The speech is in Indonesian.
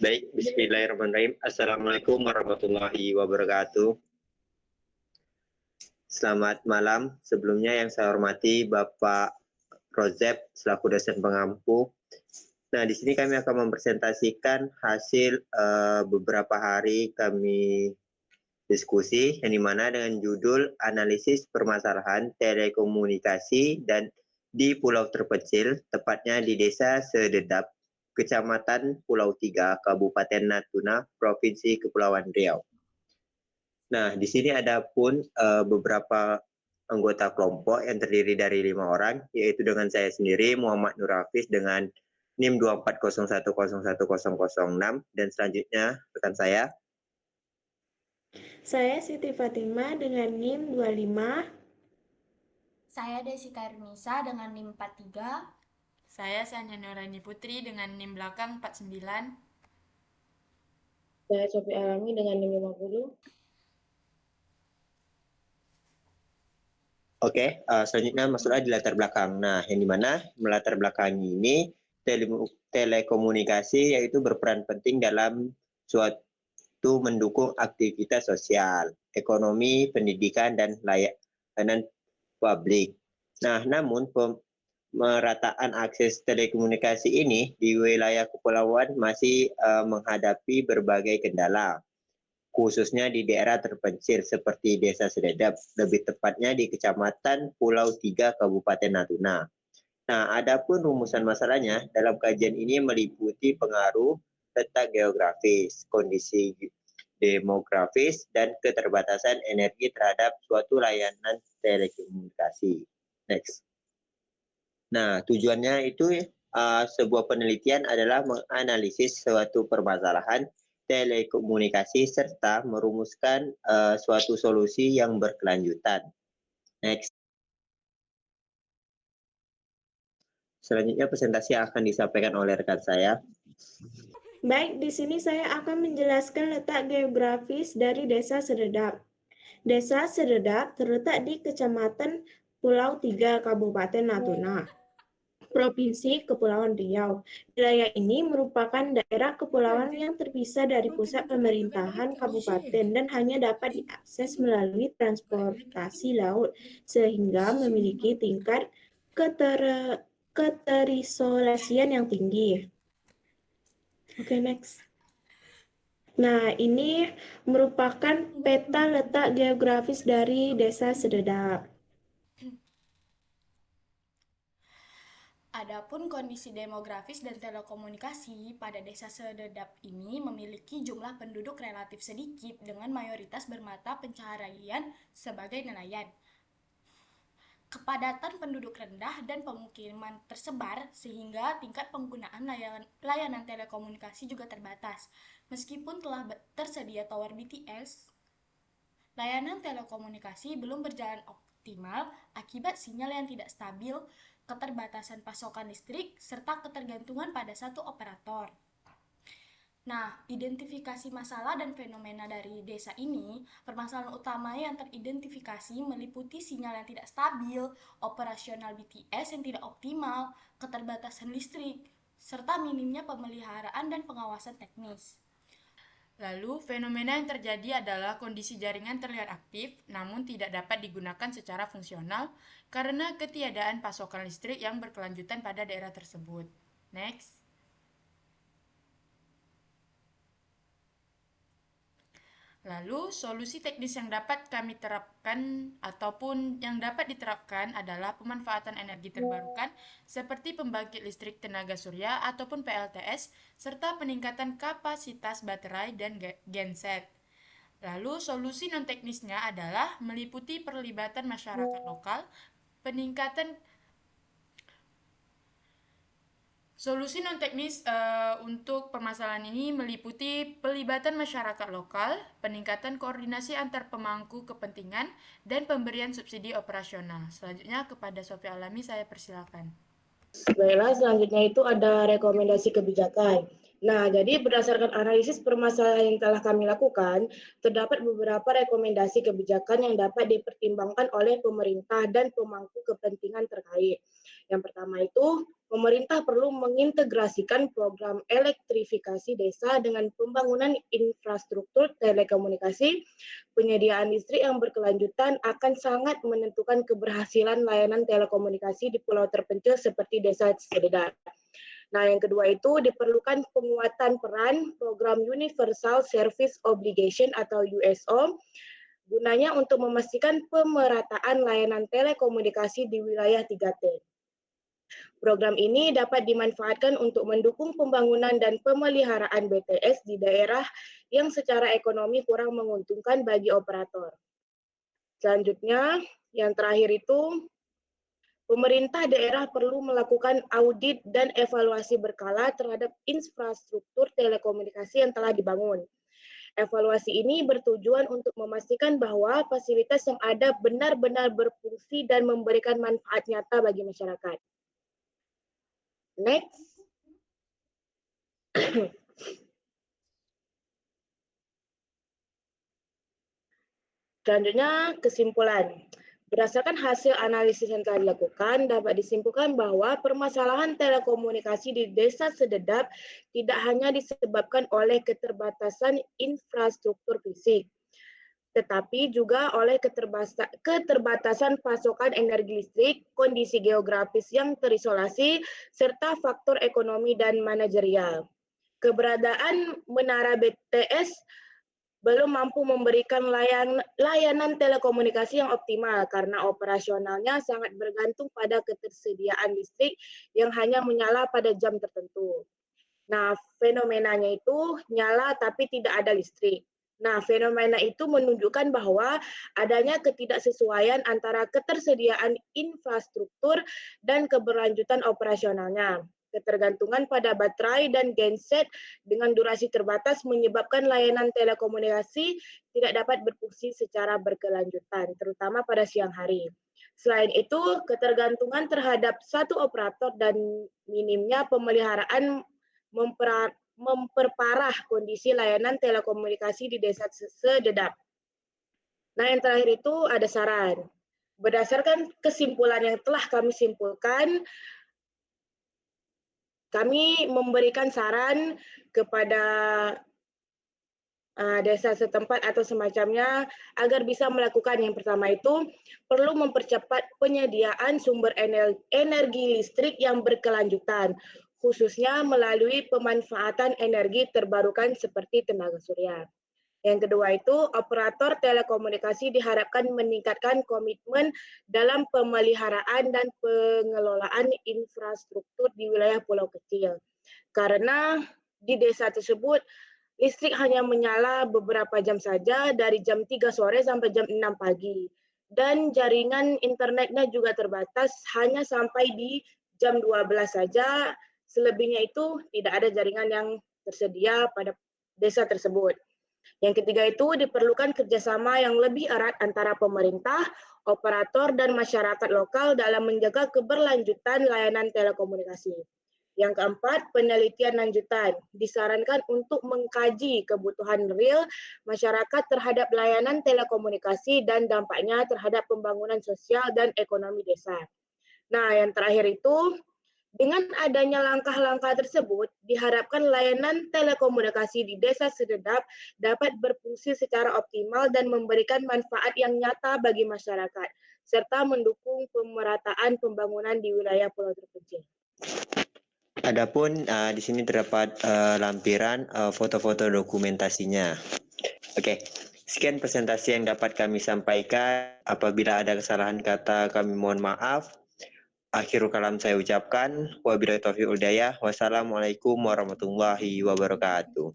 Baik, bismillahirrahmanirrahim. Assalamualaikum warahmatullahi wabarakatuh. Selamat malam. Sebelumnya yang saya hormati Bapak Rozep selaku dosen pengampu. Nah, di sini kami akan mempresentasikan hasil beberapa hari kami diskusi yang dimana dengan judul analisis permasalahan telekomunikasi dan di pulau terpencil, tepatnya di Desa Sededap, Kecamatan Pulau Tiga, Kabupaten Natuna, Provinsi Kepulauan Riau. Nah, di sini ada pun beberapa anggota kelompok yang terdiri dari 5 orang, yaitu dengan saya sendiri, Muhammad Nur Hafiz dengan NIM 2401010006, dan selanjutnya rekan saya. Saya Siti Fatimah dengan NIM 25. Saya Desi Karnisa dengan NIM 43. Saya Sanya Nurani Putri dengan NIM belakang 49. Saya Sofi Alami dengan NIM 50. Oke, selanjutnya masuklah di latar belakang. Nah, yang dimana melatar belakangi ini telekomunikasi yaitu berperan penting dalam suatu mendukung aktivitas sosial, ekonomi, pendidikan, dan layanan publik. Nah, namun pemerataan akses telekomunikasi ini di wilayah kepulauan masih menghadapi berbagai kendala, khususnya di daerah terpencil seperti Desa Sededap, lebih tepatnya di Kecamatan Pulau Tiga, Kabupaten Natuna. Nah, adapun rumusan masalahnya dalam kajian ini meliputi pengaruh letak geografis, kondisi demografis, dan keterbatasan energi terhadap suatu layanan telekomunikasi. Next. Nah, tujuannya itu sebuah penelitian adalah menganalisis suatu permasalahan telekomunikasi serta merumuskan suatu solusi yang berkelanjutan. Next. Selanjutnya presentasi akan disampaikan oleh rekan saya. Baik, di sini saya akan menjelaskan letak geografis dari Desa Sededap. Desa Sededap terletak di Kecamatan Pulau Tiga, Kabupaten Natuna, Provinsi Kepulauan Riau. Wilayah ini merupakan daerah kepulauan yang terpisah dari pusat pemerintahan kabupaten dan hanya dapat diakses melalui transportasi laut, sehingga memiliki tingkat keterisolasian yang tinggi. Oke, next. Nah, ini merupakan peta letak geografis dari Desa Sededap. Adapun kondisi demografis dan telekomunikasi pada Desa Sededap ini memiliki jumlah penduduk relatif sedikit dengan mayoritas bermata pencaharian sebagai nelayan. Kepadatan penduduk rendah dan pemukiman tersebar sehingga tingkat penggunaan layanan telekomunikasi juga terbatas. Meskipun telah tersedia tower BTS, layanan telekomunikasi belum berjalan optimal akibat sinyal yang tidak stabil, keterbatasan pasokan listrik, serta ketergantungan pada satu operator. Nah, identifikasi masalah dan fenomena dari desa ini, permasalahan utama yang teridentifikasi meliputi sinyal yang tidak stabil, operasional BTS yang tidak optimal, keterbatasan listrik, serta minimnya pemeliharaan dan pengawasan teknis. Lalu, fenomena yang terjadi adalah kondisi jaringan terlihat aktif, namun tidak dapat digunakan secara fungsional karena ketiadaan pasokan listrik yang berkelanjutan pada daerah tersebut. Next. Lalu, solusi teknis yang dapat kami terapkan ataupun yang dapat diterapkan adalah pemanfaatan energi terbarukan seperti pembangkit listrik tenaga surya ataupun PLTS, serta peningkatan kapasitas baterai dan genset. Lalu, solusi non-teknisnya adalah meliputi perlibatan masyarakat lokal, peningkatan Solusi non-teknis untuk permasalahan ini meliputi pelibatan masyarakat lokal, peningkatan koordinasi antar pemangku kepentingan, dan pemberian subsidi operasional. Selanjutnya kepada Sofi Alami saya persilakan. Baiklah, selanjutnya itu ada rekomendasi kebijakan. Nah, jadi berdasarkan analisis permasalahan yang telah kami lakukan, terdapat beberapa rekomendasi kebijakan yang dapat dipertimbangkan oleh pemerintah dan pemangku kepentingan terkait. Yang pertama itu, pemerintah perlu mengintegrasikan program elektrifikasi desa dengan pembangunan infrastruktur telekomunikasi. Penyediaan listrik yang berkelanjutan akan sangat menentukan keberhasilan layanan telekomunikasi di pulau terpencil seperti desa Sededap. Nah, yang kedua itu diperlukan penguatan peran program Universal Service Obligation atau USO, gunanya untuk memastikan pemerataan layanan telekomunikasi di wilayah 3T. Program ini dapat dimanfaatkan untuk mendukung pembangunan dan pemeliharaan BTS di daerah yang secara ekonomi kurang menguntungkan bagi operator. Selanjutnya, yang terakhir itu, pemerintah daerah perlu melakukan audit dan evaluasi berkala terhadap infrastruktur telekomunikasi yang telah dibangun. Evaluasi ini bertujuan untuk memastikan bahwa fasilitas yang ada benar-benar berfungsi dan memberikan manfaat nyata bagi masyarakat. Next. Selanjutnya, kesimpulan. Berdasarkan hasil analisis yang telah dilakukan, dapat disimpulkan bahwa permasalahan telekomunikasi di Desa Sededap tidak hanya disebabkan oleh keterbatasan infrastruktur fisik, tetapi juga oleh keterbatasan pasokan energi listrik, kondisi geografis yang terisolasi, serta faktor ekonomi dan manajerial. Keberadaan menara BTS belum mampu memberikan layanan telekomunikasi yang optimal karena operasionalnya sangat bergantung pada ketersediaan listrik yang hanya menyala pada jam tertentu. Nah, fenomenanya itu nyala tapi tidak ada listrik. Nah, fenomena itu menunjukkan bahwa adanya ketidaksesuaian antara ketersediaan infrastruktur dan keberlanjutan operasionalnya. Ketergantungan pada baterai dan genset dengan durasi terbatas menyebabkan layanan telekomunikasi tidak dapat berfungsi secara berkelanjutan, terutama pada siang hari. Selain itu, ketergantungan terhadap satu operator dan minimnya pemeliharaan memperparah kondisi layanan telekomunikasi di Desa Sededap. Nah, yang terakhir itu ada saran. Berdasarkan kesimpulan yang telah kami simpulkan, kami memberikan saran kepada desa setempat atau semacamnya agar bisa melakukan yang pertama itu perlu mempercepat penyediaan sumber energi listrik yang berkelanjutan, khususnya melalui pemanfaatan energi terbarukan seperti tenaga surya. Yang kedua itu, operator telekomunikasi diharapkan meningkatkan komitmen dalam pemeliharaan dan pengelolaan infrastruktur di wilayah pulau kecil. Karena di desa tersebut, listrik hanya menyala beberapa jam saja dari jam 3 sore sampai jam 6 pagi. Dan jaringan internetnya juga terbatas hanya sampai di jam 12 saja. Selebihnya itu tidak ada jaringan yang tersedia pada desa tersebut. Yang ketiga itu diperlukan kerjasama yang lebih erat antara pemerintah, operator, dan masyarakat lokal dalam menjaga keberlanjutan layanan telekomunikasi. Yang keempat, penelitian lanjutan. Disarankan untuk mengkaji kebutuhan real masyarakat terhadap layanan telekomunikasi dan dampaknya terhadap pembangunan sosial dan ekonomi desa. Nah, yang terakhir itu, dengan adanya langkah-langkah tersebut, diharapkan layanan telekomunikasi di Desa Sededap dapat berfungsi secara optimal dan memberikan manfaat yang nyata bagi masyarakat, serta mendukung pemerataan pembangunan di wilayah pulau terpencil. Adapun di sini terdapat lampiran foto-foto dokumentasinya. Oke, sekian presentasi yang dapat kami sampaikan. Apabila ada kesalahan kata, kami mohon maaf. Akhirul kalam saya ucapkan, wabillahi taufiq wal hidayah. Wassalamualaikum warahmatullahi wabarakatuh.